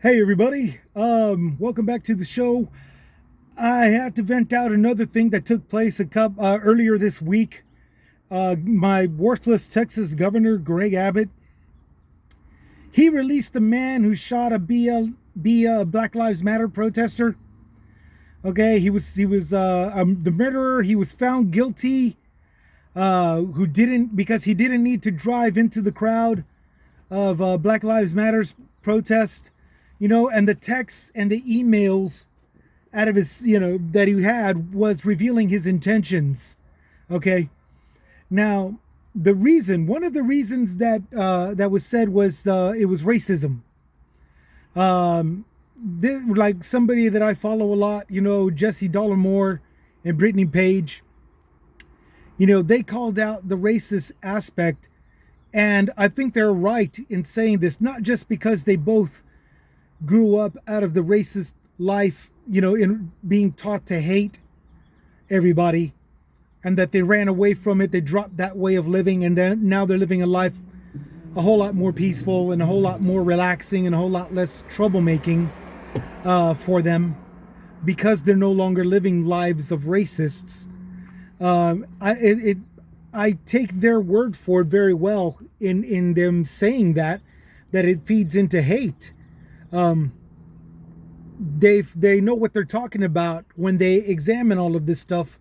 Hey everybody, welcome back to the show. I had to vent out another thing that took place earlier this week. My worthless Texas Governor Greg Abbott, he released the man who shot a Black Lives Matter protester. Okay, he was the murderer. He was found guilty. Who didn't because he didn't need to drive into the crowd of Black Lives Matters protest, and the texts and the emails out of his, that he had was revealing his intentions. Okay. Now, one of the reasons that was said was it was racism. Like somebody that I follow a lot, Jesse Dollar and Brittany Page, they called out the racist aspect. And I think they're right in saying this, not just because they both grew up out of the racist life, in being taught to hate everybody, and that they ran away from it. They dropped that way of living, and then now they're living a life a whole lot more peaceful and a whole lot more relaxing and a whole lot less troublemaking for them, because they're no longer living lives of racists. I take their word for it very well in them saying that it feeds into hate. They know what they're talking about when they examine all of this stuff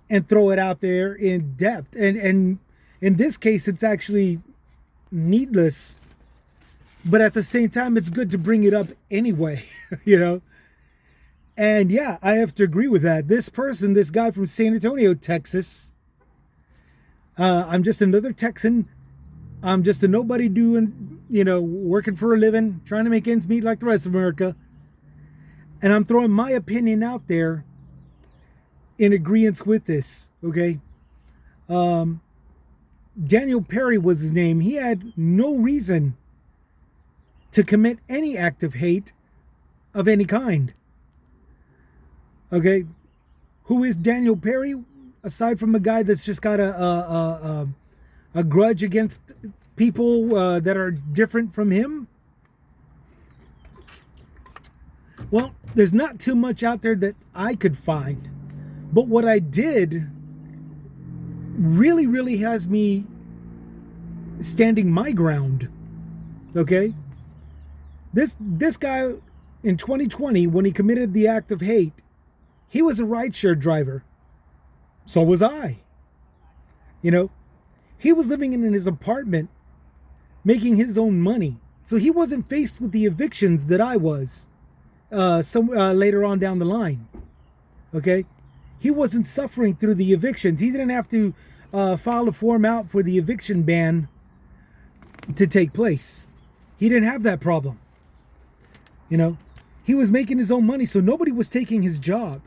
and throw it out there in depth. And in this case, it's actually needless, but at the same time, it's good to bring it up anyway, And yeah, I have to agree with that. This guy from San Antonio, Texas, I'm just another Texan. I'm just a nobody doing, working for a living, trying to make ends meet like the rest of America. And I'm throwing my opinion out there in agreement with this, okay? Daniel Perry was his name. He had no reason to commit any act of hate of any kind. Okay? Who is Daniel Perry? Aside from a guy that's just got a grudge against people that are different from him? Well, there's not too much out there that I could find. But what I did really, really has me standing my ground. Okay? This guy in 2020, when he committed the act of hate, he was a rideshare driver. So was I. He was living in his apartment, making his own money. So he wasn't faced with the evictions that I was later on down the line. Okay? He wasn't suffering through the evictions. He didn't have to file a form out for the eviction ban to take place. He didn't have that problem. He was making his own money, so nobody was taking his job.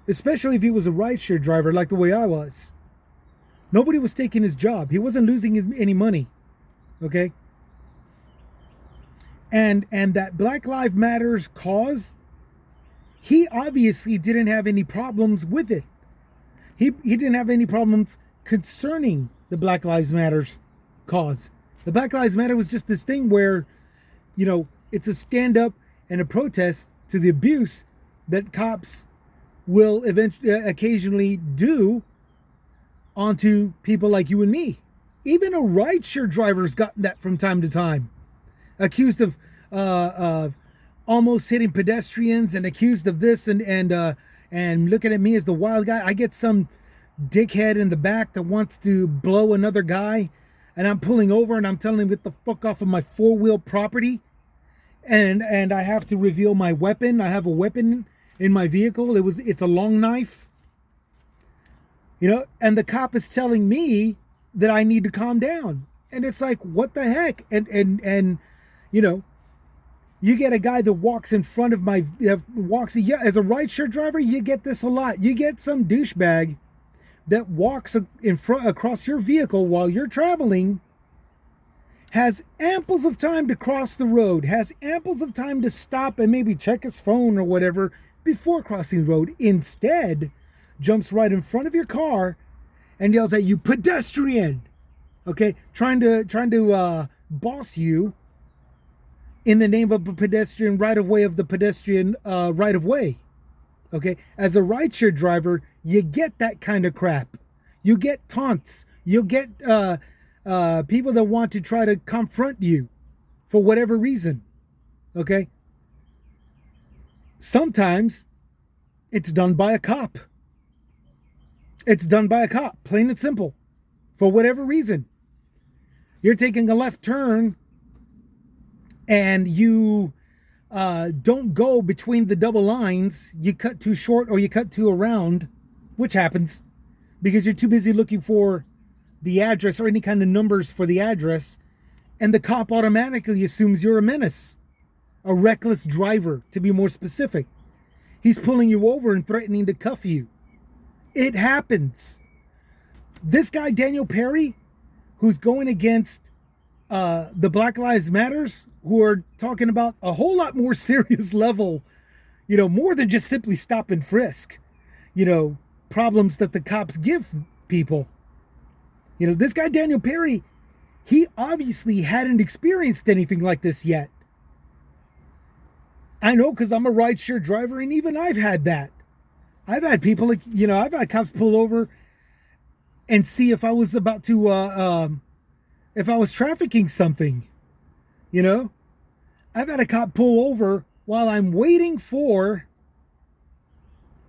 Especially if he was a rideshare driver like the way I was. Nobody was taking his job. He wasn't losing any money. Okay? And that Black Lives Matters cause, he obviously didn't have any problems with it. He didn't have any problems concerning the Black Lives Matters cause. The Black Lives Matter was just this thing where, it's a stand-up and a protest to the abuse that cops will occasionally do onto people like you and me. Even a rideshare driver's gotten that from time to time. Accused of almost hitting pedestrians, and accused of this and looking at me as the wild guy. I get some dickhead in the back that wants to blow another guy, and I'm pulling over and I'm telling him, get the fuck off of my four-wheel property. And I have to reveal my weapon. I have a weapon in my vehicle. It's a long knife. And the cop is telling me that I need to calm down. And it's like, what the heck? And you get a guy that walks in front of as a rideshare driver, you get this a lot. You get some douchebag that walks across your vehicle while you're traveling, has amples of time to cross the road, has amples of time to stop and maybe check his phone or whatever before crossing the road. Instead, jumps right in front of your car and yells at you, pedestrian. Okay, trying to boss you in the name of a pedestrian right of way of the pedestrian right of way. Okay, as a rideshare driver, you get that kind of crap. You get taunts. You'll get people that want to try to confront you for whatever reason. Okay, sometimes it's done by a cop. It's done by a cop, plain and simple, for whatever reason. You're taking a left turn and you don't go between the double lines. You cut too short or you cut too around, which happens because you're too busy looking for the address or any kind of numbers for the address. And the cop automatically assumes you're a menace, a reckless driver, to be more specific. He's pulling you over and threatening to cuff you. It happens. This guy, Daniel Perry, who's going against the Black Lives Matters, who are talking about a whole lot more serious level, more than just simply stop and frisk, problems that the cops give people. This guy, Daniel Perry, he obviously hadn't experienced anything like this yet. I know, because I'm a rideshare driver, and even I've had that. I've had people, I've had cops pull over and see if I was about to, if I was trafficking something, I've had a cop pull over while I'm waiting for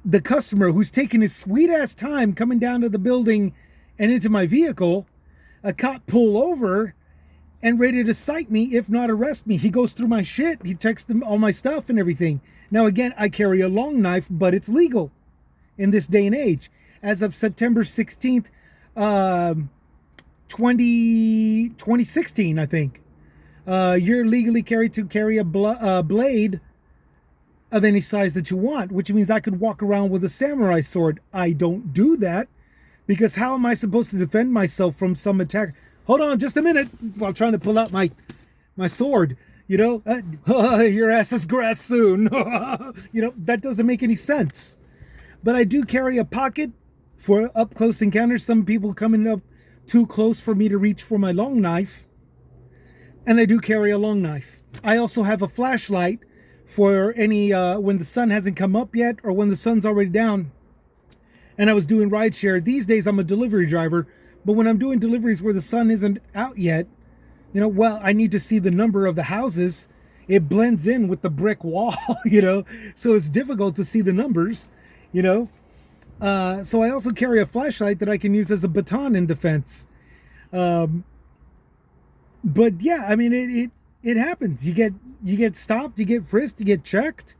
the customer who's taking his sweet ass time coming down to the building and into my vehicle. A cop pull over and ready to cite me, if not arrest me. He goes through my shit. He checks all my stuff and everything. Now, again, I carry a long knife, but it's legal in this day and age. As of September 16th, 2016, I think, you're legally to carry a blade of any size that you want, which means I could walk around with a samurai sword. I don't do that because how am I supposed to defend myself from some attack? Hold on just a minute while trying to pull out my sword. Your ass is grass soon. That doesn't make any sense. But I do carry a pocket for up close encounters. Some people coming up too close for me to reach for my long knife. And I do carry a long knife. I also have a flashlight for any, when the sun hasn't come up yet or when the sun's already down. And I was doing rideshare. These days I'm a delivery driver. But when I'm doing deliveries where the sun isn't out yet, I need to see the number of the houses. It blends in with the brick wall, so it's difficult to see the numbers, So I also carry a flashlight that I can use as a baton in defense. But yeah, I mean, it happens. You get stopped, you get frisked, you get checked.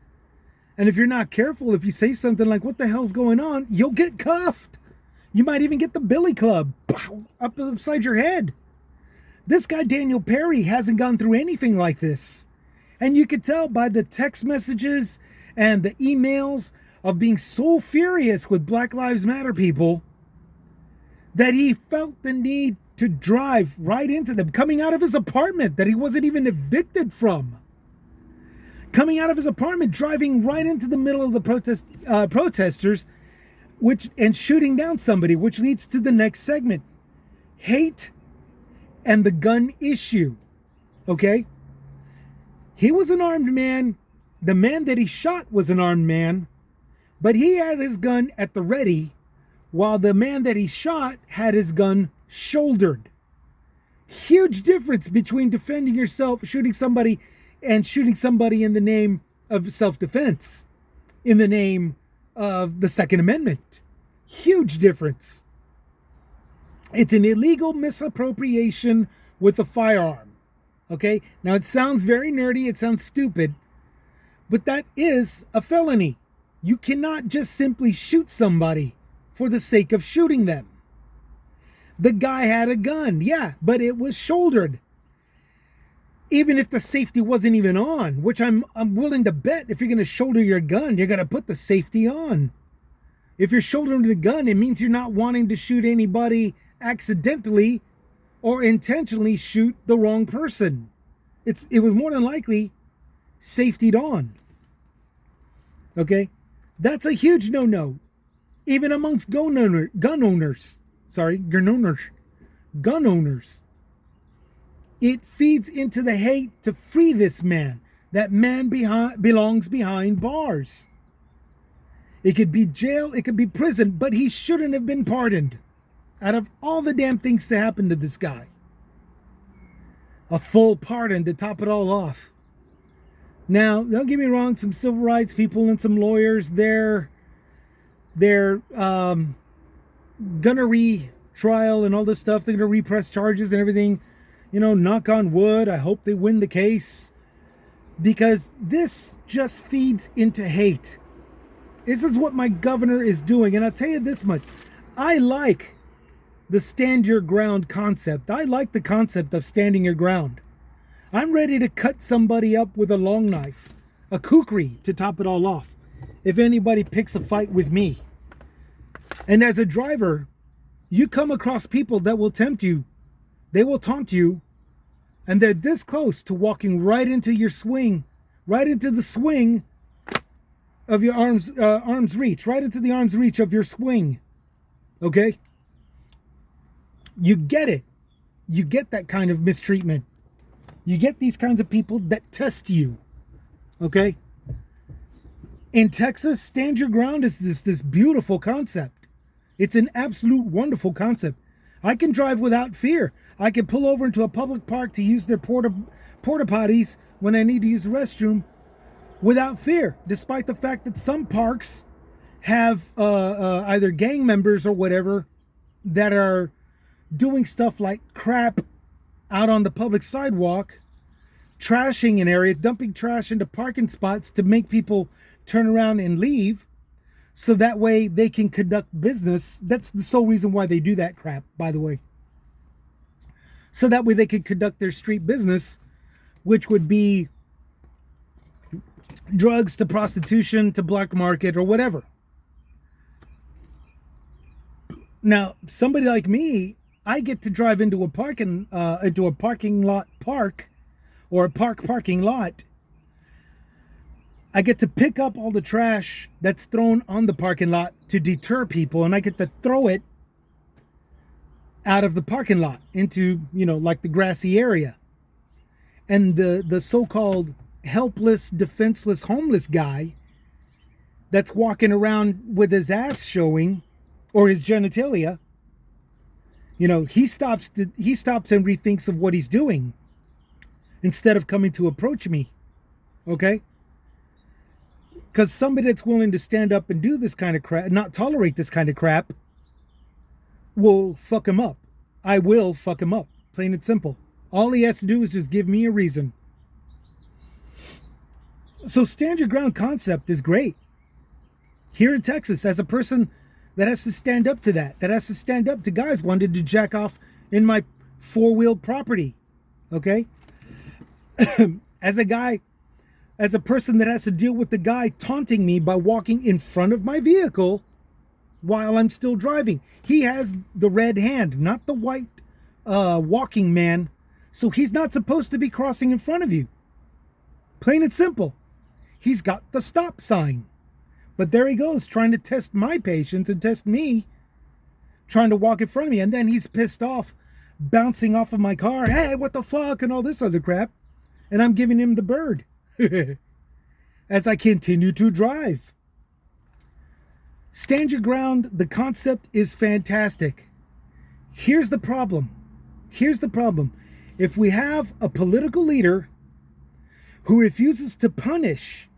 And if you're not careful, if you say something like, what the hell's going on? You'll get cuffed. You might even get the billy club up upside your head. This guy, Daniel Perry, hasn't gone through anything like this. And you could tell by the text messages and the emails of being so furious with Black Lives Matter people that he felt the need to drive right into them, coming out of his apartment that he wasn't even evicted from. Coming out of his apartment, driving right into the middle of the protesters, and shooting down somebody, which leads to the next segment. Hate and the gun issue. Okay? He was an armed man. The man that he shot was an armed man. But he had his gun at the ready, while the man that he shot had his gun shouldered. Huge difference between defending yourself, shooting somebody, and shooting somebody in the name of self-defense, in the name of the Second Amendment. Huge difference. It's an illegal misappropriation with a firearm. Okay? Now it sounds very nerdy, it sounds stupid, but that is a felony. You cannot just simply shoot somebody for the sake of shooting them. The guy had a gun, yeah, but it was shouldered. Even if the safety wasn't even on, which I'm willing to bet if you're going to shoulder your gun, you're going to put the safety on. If you're shouldering the gun, it means you're not wanting to shoot anybody accidentally or intentionally shoot the wrong person. It was more than likely safetied on. Okay? That's a huge no-no. Even amongst gun owners. It feeds into the hate to free this man. That man belongs behind bars. It could be jail, it could be prison, but he shouldn't have been pardoned. Out of all the damn things to happen to this guy. A full pardon to top it all off. Now, don't get me wrong, some civil rights people and some lawyers, they're gonna retrial and all this stuff. They're gonna repress charges and everything. You know, knock on wood. I hope they win the case. Because this just feeds into hate. This is what my governor is doing. And I'll tell you this much. I like the stand your ground concept. I like the concept of standing your ground. I'm ready to cut somebody up with a long knife. A kukri to top it all off. If anybody picks a fight with me. And as a driver, you come across people that will tempt you. They will taunt you. And they're this close to walking right into your swing. Right into the swing of your arm's reach. Right into the arm's reach of your swing. Okay? You get it. You get that kind of mistreatment. You get these kinds of people that test you. Okay? In Texas, stand your ground is this beautiful concept. It's an absolute wonderful concept. I can drive without fear. I can pull over into a public park to use their porta potties when I need to use the restroom without fear, despite the fact that some parks have either gang members or whatever that are doing stuff like crap out on the public sidewalk, trashing an area, dumping trash into parking spots to make people turn around and leave so that way they can conduct business. That's the sole reason why they do that crap, by the way. So that way they can conduct their street business, which would be drugs to prostitution to black market or whatever. Now, somebody like me, I get to drive into a parking lot park or a parking lot. I get to pick up all the trash that's thrown on the parking lot to deter people, and I get to throw it out of the parking lot into, like the grassy area. And the so-called helpless, defenseless, homeless guy that's walking around with his ass showing or his genitalia, he stops and rethinks of what he's doing instead of coming to approach me. Okay? Because somebody that's willing to stand up and do this kind of crap, not tolerate this kind of crap, will fuck him up. I will fuck him up. Plain and simple. All he has to do is just give me a reason. So stand your ground concept is great. Here in Texas, as a person that has to stand up to that has to stand up to guys wanting to jack off in my four-wheeled property. Okay? As a person that has to deal with the guy taunting me by walking in front of my vehicle while I'm still driving. He has the red hand, not the white walking man. So he's not supposed to be crossing in front of you. Plain and simple. He's got the stop sign. But there he goes, trying to test my patience and test me, trying to walk in front of me. And then he's pissed off, bouncing off of my car. Hey, what the fuck? And all this other crap. And I'm giving him the bird as I continue to drive. Stand your ground. The concept is fantastic. Here's the problem. If we have a political leader who refuses to punish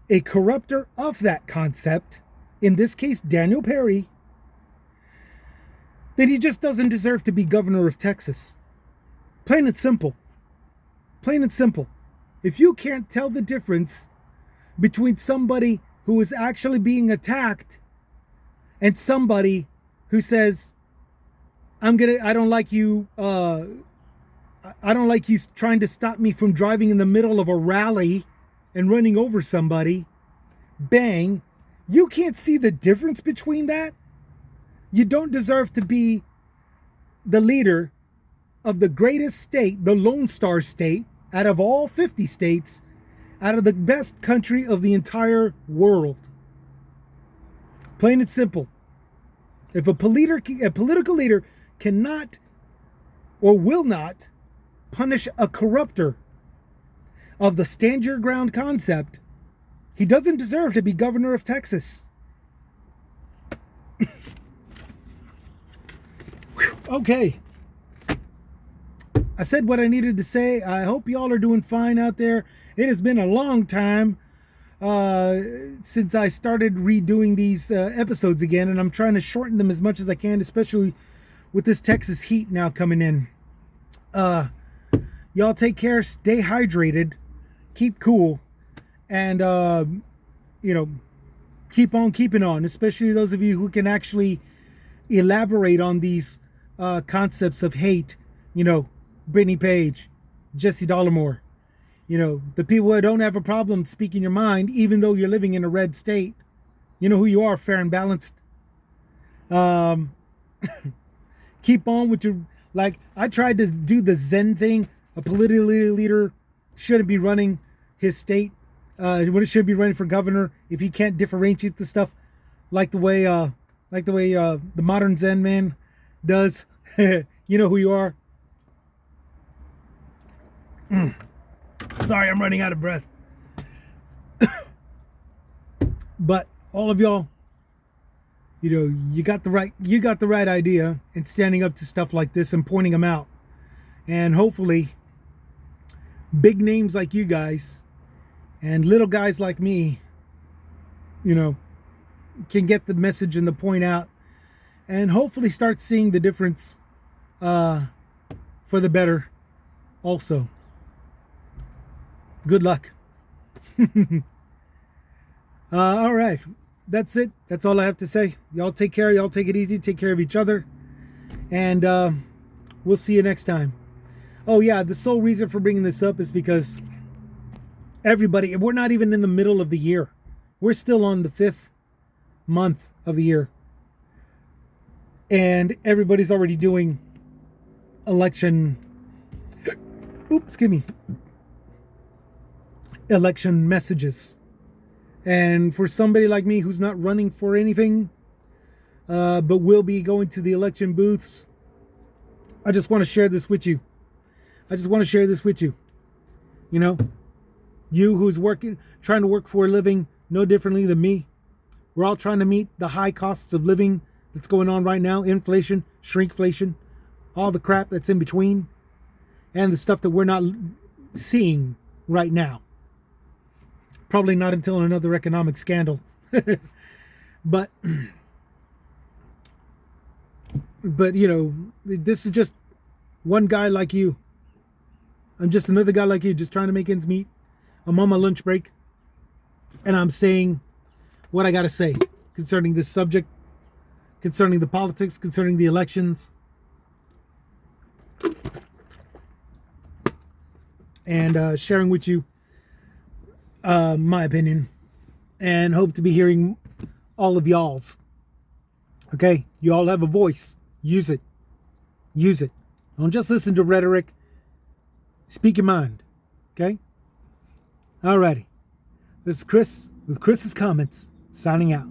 a corrupter of that concept, in this case, Daniel Perry, then he just doesn't deserve to be governor of Texas. Plain and simple. Plain and simple. If you can't tell the difference between somebody who is actually being attacked and somebody who says, I don't like you trying to stop me from driving in the middle of a rally and running over somebody, bang, you can't see the difference between that. You don't deserve to be the leader of the greatest state, the Lone Star State, out of all 50 states, out of the best country of the entire world. Plain and simple. If a political leader cannot or will not punish a corrupter of the stand your ground concept, he doesn't deserve to be governor of Texas. Okay. I said what I needed to say. I hope y'all are doing fine out there. It has been a long time since I started redoing these episodes again, and I'm trying to shorten them as much as I can, especially with this Texas heat now coming in. Y'all take care, stay hydrated, keep cool, and keep on keeping on, especially those of you who can actually elaborate on these concepts of hate. Brittany Page, Jesse Dollamore, the people that don't have a problem speaking your mind, even though you're living in a red state. You know who you are, fair and balanced. Keep on with your, I tried to do the Zen thing. A political leader shouldn't be running his state. When it should be running for governor, if he can't differentiate the stuff like the way the modern Zen man does. You know who you are. Sorry, I'm running out of breath. But all of y'all, you got the right idea in standing up to stuff like this and pointing them out. And hopefully big names like you guys and little guys like me, can get the message and the point out, and hopefully start seeing the difference for the better also. Good luck. All right. That's it. That's all I have to say. Y'all take care. Y'all take it easy. Take care of each other. And we'll see you next time. Oh, yeah. The sole reason for bringing this up is because we're not even in the middle of the year. We're still on the 5th month of the year. And everybody's already doing election messages. And for somebody like me who's not running for anything, but will be going to the election booths, I just want to share this with you. You who's trying to work for a living no differently than me. We're all trying to meet the high costs of living that's going on right now. Inflation, shrinkflation, all the crap that's in between, and the stuff that we're not seeing right now. Probably not until another economic scandal. But this is just one guy like you. I'm just another guy like you, just trying to make ends meet. I'm on my lunch break, and I'm saying what I got to say concerning this subject, concerning the politics, concerning the elections, and sharing with you my opinion, and hope to be hearing all of y'all's. Okay, you all have a voice. Use it. Don't just listen to rhetoric. Speak your mind. Okay? Alrighty. This is Chris with Chris's Comments, signing out.